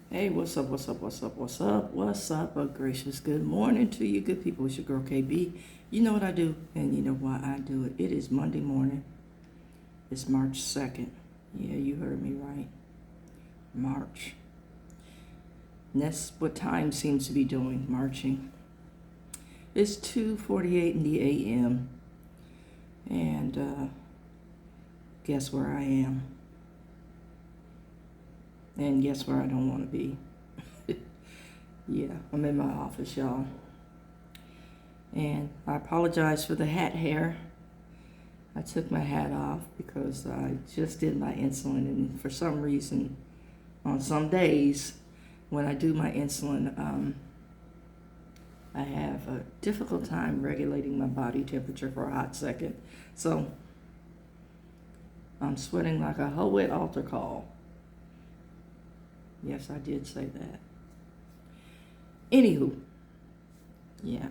Hey, what's up, what's up, what's up, what's up, what's up? A gracious good morning to you, good people. It's your girl KB. You know what I do, and you know why I do it. It is Monday morning. It's March 2nd. Yeah, you heard me right. March. And that's what time seems to be doing, marching. It's 2:48 in the a.m. And guess where I am? And guess where I don't want to be? Yeah, I'm in my office, y'all. And I apologize for the hat hair. I took my hat off because I just did my insulin, and for some reason, on some days, when I do my insulin, I have a difficult time regulating my body temperature for a hot second. So I'm sweating like a hoe at altar call. Yes, I did say that. Anywho, yeah,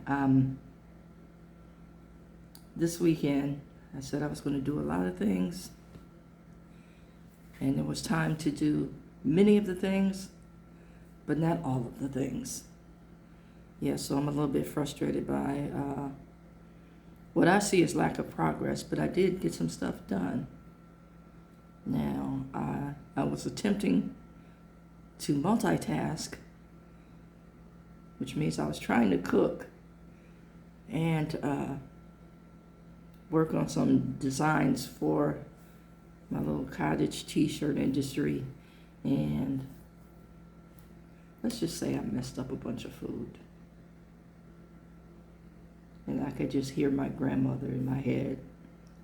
this weekend I said I was going to do a lot of things, and it was time to do many of the things, but not all of the things. Yeah, so I'm a little bit frustrated by what I see as lack of progress, but I did get some stuff done. Now, I was attempting to multitask, which means I was trying to cook and work on some designs for my little cottage t-shirt industry, and let's just say I messed up a bunch of food. And I could just hear my grandmother in my head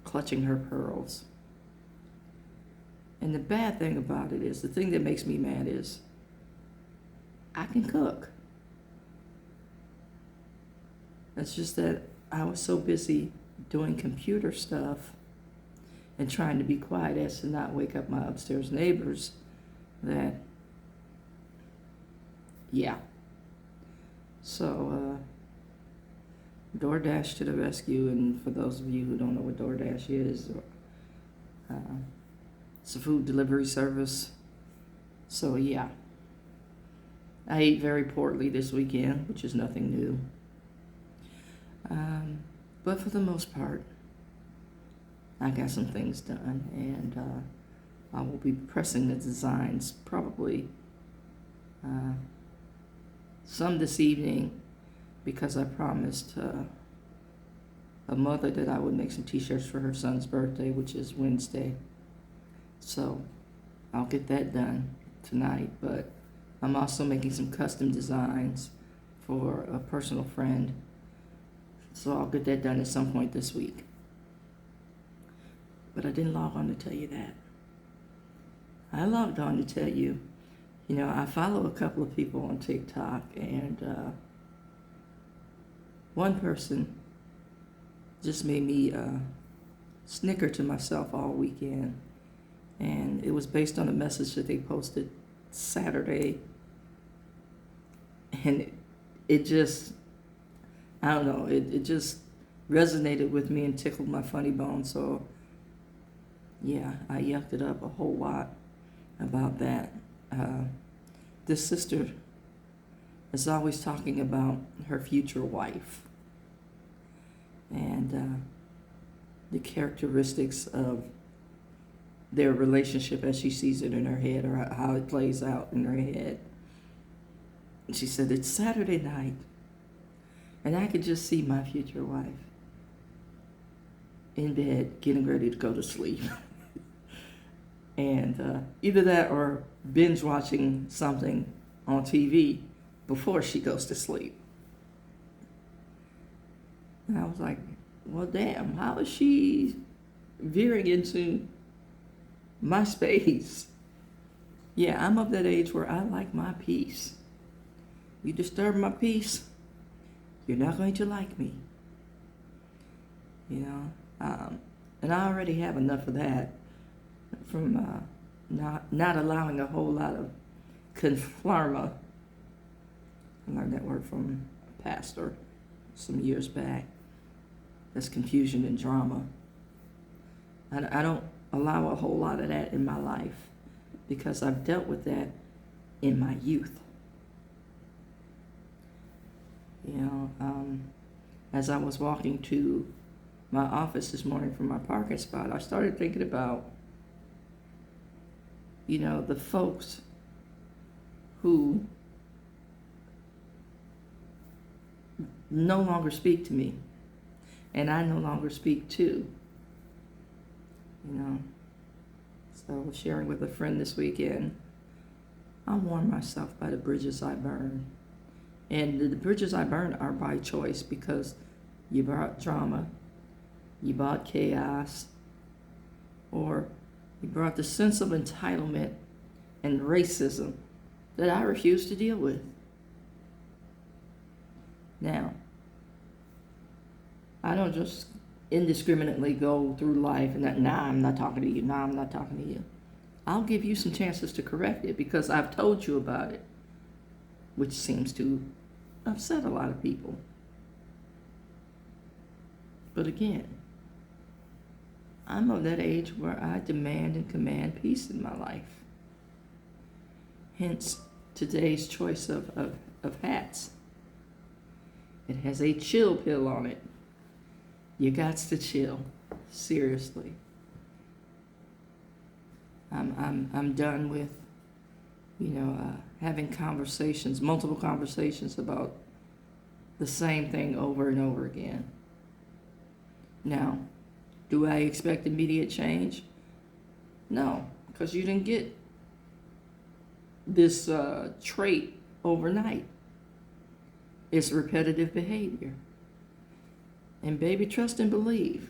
clutching her pearls. And the bad thing about it is, the thing that makes me mad is, I can cook. It's just that I was so busy doing computer stuff and trying to be quiet as to not wake up my upstairs neighbors that, yeah. So, DoorDash to the rescue, and for those of you who don't know what DoorDash is, uh, it's a food delivery service. So yeah, I ate very poorly this weekend, which is nothing new. But for the most part, I got some things done, and I will be pressing the designs probably some this evening, because I promised a mother that I would make some t-shirts for her son's birthday, which is Wednesday. So I'll get that done tonight, but I'm also making some custom designs for a personal friend. So I'll get that done at some point this week. But I didn't log on to tell you that. I logged on to tell you, I follow a couple of people on TikTok, and one person just made me snicker to myself all weekend. And it was based on a message that they posted Saturday. And it just, I don't know, it just resonated with me and tickled my funny bone. So, yeah, I yucked it up a whole lot about that. This sister is always talking about her future wife and the characteristics of their relationship as she sees it in her head, or how it plays out in her head. And she said, it's Saturday night, and I could just see my future wife in bed getting ready to go to sleep. And either that or binge watching something on TV before she goes to sleep. And I was like, well, damn, how is she veering into my space? Yeah, I'm of that age where I like my peace. You disturb my peace, you're not going to like me. And I already have enough of that from not allowing a whole lot of conflarma. I learned that word from a pastor some years back. That's confusion and drama. I don't allow a whole lot of that in my life, because I've dealt with that in my youth. As I was walking to my office this morning from my parking spot, I started thinking about, the folks who no longer speak to me, and I no longer speak to. So I was sharing with a friend this weekend, I warn myself by the bridges I burn. And the bridges I burn are by choice, because you brought drama, you brought chaos, or you brought the sense of entitlement and racism that I refuse to deal with. Now, I don't just indiscriminately go through life and nah, I'm not talking to you, nah, I'm not talking to you. I'll give you some chances to correct it, because I've told you about it, which seems to upset a lot of people. But again, I'm of that age where I demand and command peace in my life. Hence, today's choice of hats. It has a chill pill on it. You gots to chill. Seriously. I'm done with, having conversations, multiple conversations about the same thing over and over again. Now, do I expect immediate change? No, because you didn't get this trait overnight. It's repetitive behavior. And baby, trust and believe.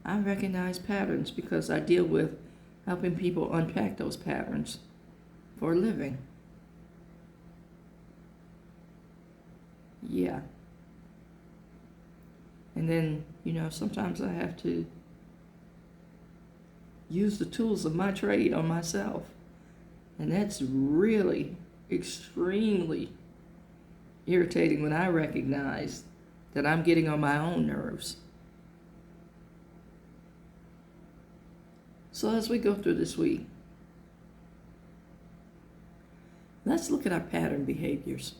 I recognize patterns because I deal with helping people unpack those patterns for a living. Yeah. And then, sometimes I have to use the tools of my trade on myself. And that's really extremely irritating when I recognize that I'm getting on my own nerves. So as we go through this week, let's look at our pattern behaviors.